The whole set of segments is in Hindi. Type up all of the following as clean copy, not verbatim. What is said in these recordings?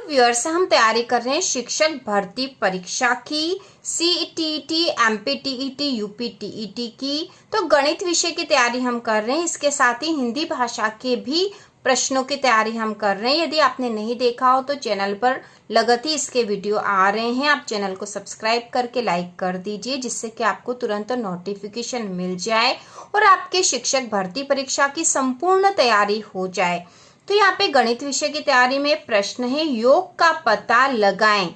व्यूअर्स, हम तैयारी कर रहे हैं शिक्षक भर्ती परीक्षा की, सीईटी, एमपीटीईटी, यूपीटीईटी की। तो गणित विषय की तैयारी हम कर रहे हैं, इसके साथ ही हिंदी भाषा के भी प्रश्नों की तैयारी हम कर रहे हैं। यदि आपने नहीं देखा हो तो चैनल पर लगत ही इसके वीडियो आ रहे हैं, आप चैनल को सब्सक्राइब करके लाइक कर दीजिए, जिससे कि आपको तुरंत नोटिफिकेशन मिल जाए और आपके शिक्षक भर्ती परीक्षा की संपूर्ण तैयारी हो जाए। तो यहाँ पे गणित विषय की तैयारी में प्रश्न है, योग का पता लगाएं।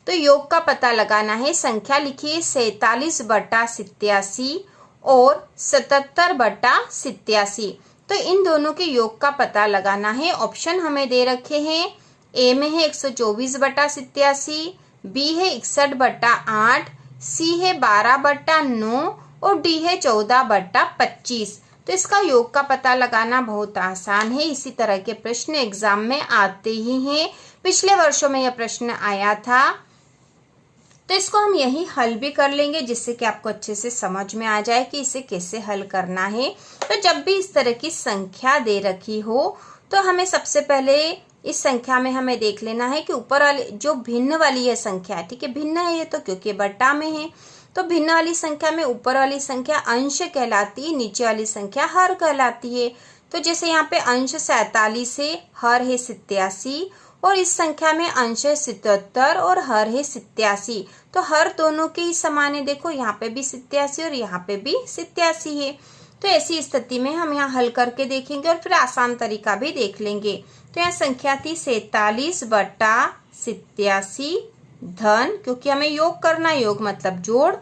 तो योग का पता लगाना है, संख्या लिखिए 47/87 और 77/87। तो इन दोनों के योग का पता लगाना है। ऑप्शन हमें दे रखे हैं, ए में है 124/87, बी है 61/8, सी है 12/9 और डी है 14/25। तो इसका योग का पता लगाना बहुत आसान है। इसी तरह के प्रश्न एग्जाम में आते ही हैं, पिछले वर्षों में यह प्रश्न आया था। तो इसको हम यही हल भी कर लेंगे, जिससे कि आपको अच्छे से समझ में आ जाए कि इसे कैसे हल करना है। तो जब भी इस तरह की संख्या दे रखी हो तो हमें सबसे पहले इस संख्या में हमें देख लेना है कि ऊपर वाली जो भिन्न वाली यह संख्या है, ठीक है, भिन्न है ये तो क्योंकि बट्टा में है। तो भिन्न वाली संख्या में ऊपर वाली संख्या अंश कहलाती है, नीचे वाली संख्या हर कहलाती है। तो जैसे यहाँ पे अंश 47 है, हर है 87, और इस संख्या में अंश है 77 और हर है 87। तो हर दोनों के ही समान है, देखो यहाँ पे भी 87 और यहाँ पे भी 87 है। तो ऐसी स्थिति में हम यहाँ हल करके देखेंगे और फिर आसान तरीका भी देख लेंगे। तो यहाँ संख्या थी 47/87 धन, क्योंकि हमें योग करना, योग मतलब जोड़,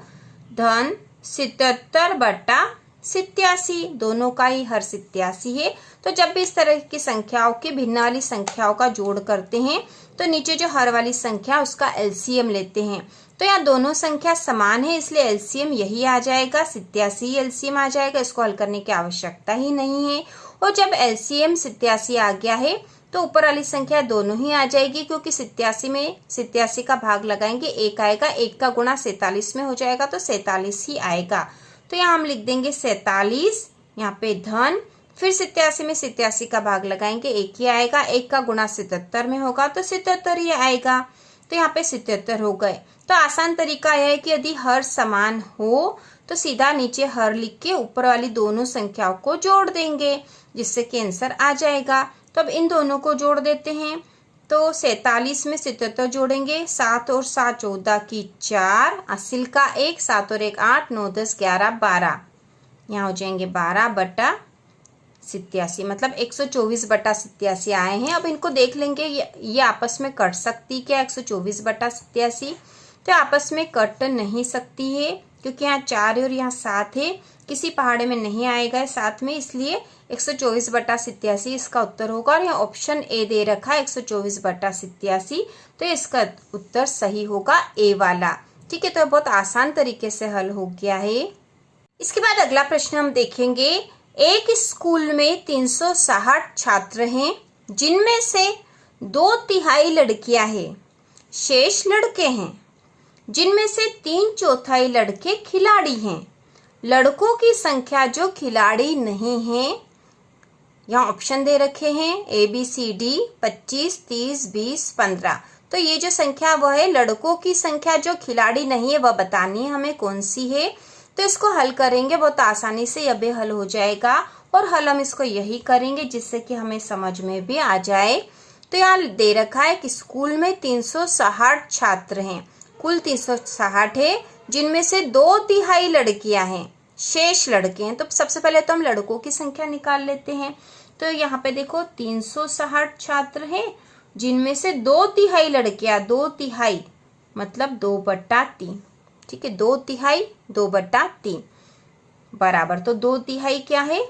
धन 77/87, दोनों का ही हर 87 है। तो जब भी इस तरह की संख्याओं की भिन्न वाली संख्याओं का जोड़ करते हैं तो नीचे जो हर वाली संख्या उसका एलसीएम लेते हैं। तो यहाँ दोनों संख्या समान है, इसलिए एलसीएम यही आ जाएगा, 87 एलसीएम आ जाएगा। इसको हल करने की आवश्यकता ही नहीं है। और जब एलसीएम 87 आ गया है तो ऊपर वाली संख्या दोनों ही आ जाएगी, क्योंकि 87 में 87 का भाग लगाएंगे, एक आएगा, एक का गुणा 47 में हो जाएगा तो 47 ही आएगा। तो यहाँ हम लिख देंगे 47, यहाँ पे धन, फिर 87 में 87 का भाग लगाएंगे, एक ही आएगा, एक का गुणा 77 में होगा तो 77 ही आएगा। तो यहाँ पे 77 हो गए। तो आसान तरीका यह है कि यदि हर समान हो तो सीधा नीचे हर लिख के ऊपर वाली दोनों संख्याओं को जोड़ देंगे, जिससे कि आंसर आ जाएगा। तो अब इन दोनों को जोड़ देते हैं। तो 47 में 77 जोड़ेंगे, 7 और 7 14 की 4, असिल का 1, 7 और 1 8, 9 10 11 12, यहाँ हो जाएंगे 12/87, मतलब 124/87 आए हैं। अब इनको देख लेंगे, ये आपस में कट सकती क्या 124/87? तो आपस में कट नहीं सकती है, क्योंकि यहाँ 4 है और यहाँ 7 है, किसी पहाड़े में नहीं आएगा साथ में, इसलिए 124/87 इसका उत्तर होगा। और यहाँ ऑप्शन ए दे रखा है 124/87, तो इसका उत्तर सही होगा ए वाला। ठीक है, तो बहुत आसान तरीके से हल हो गया है। इसके बाद अगला प्रश्न हम देखेंगे, एक स्कूल में 360 छात्र हैं, जिनमें से 2/3 लड़कियां हैं, शेष लड़के हैं, जिनमें से 3/4 लड़के खिलाड़ी हैं। लड़कों की संख्या जो खिलाड़ी नहीं है, यहाँ ऑप्शन दे रखे हैं ए बी सी डी, 25 30 20 15। तो ये जो संख्या वह है, लड़कों की संख्या जो खिलाड़ी नहीं है वह बतानी है हमें कौन सी है। तो इसको हल करेंगे, बहुत आसानी से यह भी हल हो जाएगा। और हल हम इसको यही करेंगे जिससे कि हमें समझ में भी आ जाए। तो यहाँ दे रखा है कि स्कूल में 360 छात्र हैं, कुल 360 है, जिनमें से 2/3 लड़कियां हैं, शेष लड़के हैं। तो सबसे पहले तो हम लड़कों की संख्या निकाल लेते हैं। तो यहाँ पे देखो 360 छात्र हैं, जिनमें से 2/3 लड़कियां, 2/3 मतलब 2/3, ठीक है, 2/3 2/3 बराबर, तो 2/3 क्या है,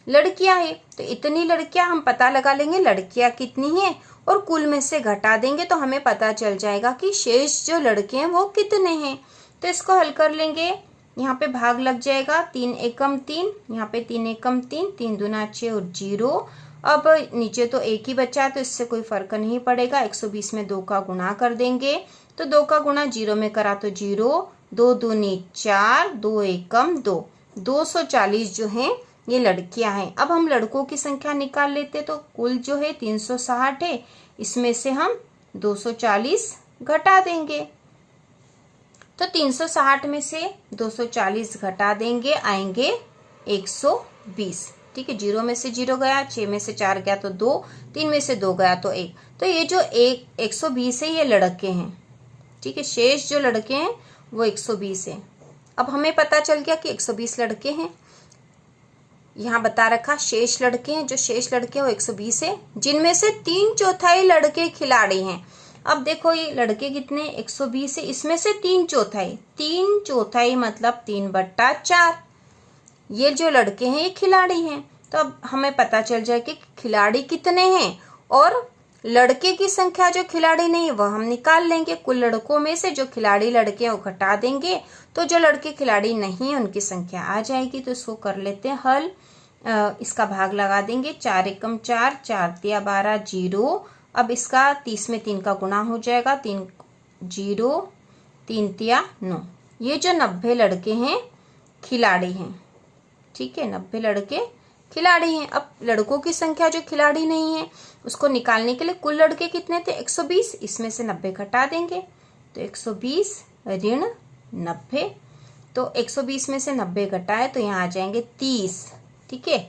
लड़कियां है। तो इतनी लड़कियां हम पता लगा लेंगे लड़कियां कितनी हैं और कुल में से घटा देंगे तो हमें पता चल जाएगा कि शेष जो लड़के हैं वो कितने हैं। तो इसको हल कर लेंगे, यहाँ पे भाग लग जाएगा, 3 एकम 3, यहाँ पे 3 एकम 3, 3 दूना 6 और 0। अब नीचे तो एक ही बचा है तो इससे कोई फर्क नहीं पड़ेगा, 120 में 2 का गुणा कर देंगे। तो 2 का गुणा 0 में करा तो 0, 2 दूनी 4, 2 एकम 2, 240 जो है ये लड़कियां हैं। अब हम लड़कों की संख्या निकाल लेते, तो कुल जो है 360 है, इसमें से हम 240 घटा देंगे। तो 360 में से 240 घटा देंगे, आएंगे 120। ठीक है, 0 में से 0 गया, 6 में से 4 गया तो 2, 3 में से 2 गया तो 1। तो ये जो 120 है ये लड़के हैं। ठीक है, शेष जो लड़के हैं वो 120 है। अब हमें पता चल गया कि 120 लड़के हैं। यहाँ बता रखा शेष लड़के हैं, जो शेष लड़के हैं वो 120 है, जिनमें से 3/4 लड़के खिलाड़ी हैं। अब देखो ये लड़के कितने, 120 है, इसमें से 3/4, 3/4 मतलब 3/4। ये जो लड़के हैं ये खिलाड़ी हैं। तो अब हमें पता चल जाए कि खिलाड़ी कितने हैं, और लड़के की संख्या जो खिलाड़ी नहीं है वह हम निकाल लेंगे। कुल लड़कों में से जो खिलाड़ी लड़के हैं वो घटा देंगे, तो जो लड़के खिलाड़ी नहीं है उनकी संख्या आ जाएगी। तो इसको कर लेते हैं हल। इसका भाग लगा देंगे, 4 एकम 4, 4 तिया 12, 0। अब इसका 30 में 3 का गुणा हो जाएगा, 3 0, 3 तिया 9। ये जो 90 लड़के हैं खिलाड़ी हैं। ठीक है, 90 लड़के खिलाड़ी हैं। अब लड़कों की संख्या जो खिलाड़ी नहीं है उसको निकालने के लिए कुल लड़के कितने थे, 120, इसमें से 90 घटा देंगे। तो 120 ऋण 90, तो 120 में से 90 घटाए तो यहाँ आ जाएंगे 30। ठीक है,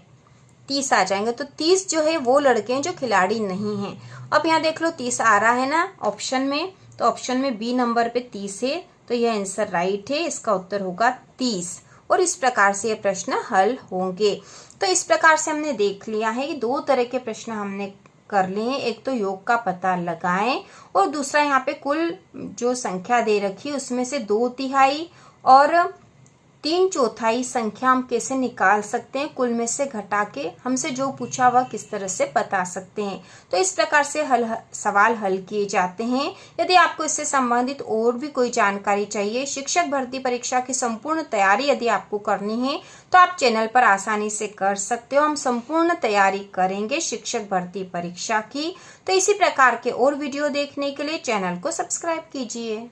30 आ जाएंगे। तो 30 जो है वो लड़के हैं जो खिलाड़ी नहीं हैं। अब यहाँ देख लो 30 आ रहा है ना ऑप्शन में, तो ऑप्शन में बी नंबर पे 30 है, तो यह आंसर राइट है। इसका उत्तर होगा 30। और इस प्रकार से ये प्रश्न हल होंगे। तो इस प्रकार से हमने देख लिया है कि 2 तरह के प्रश्न हमने कर लिए हैं। एक तो योग का पता लगाएं, और दूसरा यहाँ पे कुल जो संख्या दे रखी है उसमें से 2/3 और 3/4 संख्या हम कैसे निकाल सकते हैं, कुल में से घटा के हमसे जो पूछा वह किस तरह से बता सकते हैं। तो इस प्रकार से सवाल हल किए जाते हैं। यदि आपको इससे संबंधित और भी कोई जानकारी चाहिए, शिक्षक भर्ती परीक्षा की संपूर्ण तैयारी यदि आपको करनी है तो आप चैनल पर आसानी से कर सकते हो। हम संपूर्ण तैयारी करेंगे शिक्षक भर्ती परीक्षा की। तो इसी प्रकार के और वीडियो देखने के लिए चैनल को सब्सक्राइब कीजिए।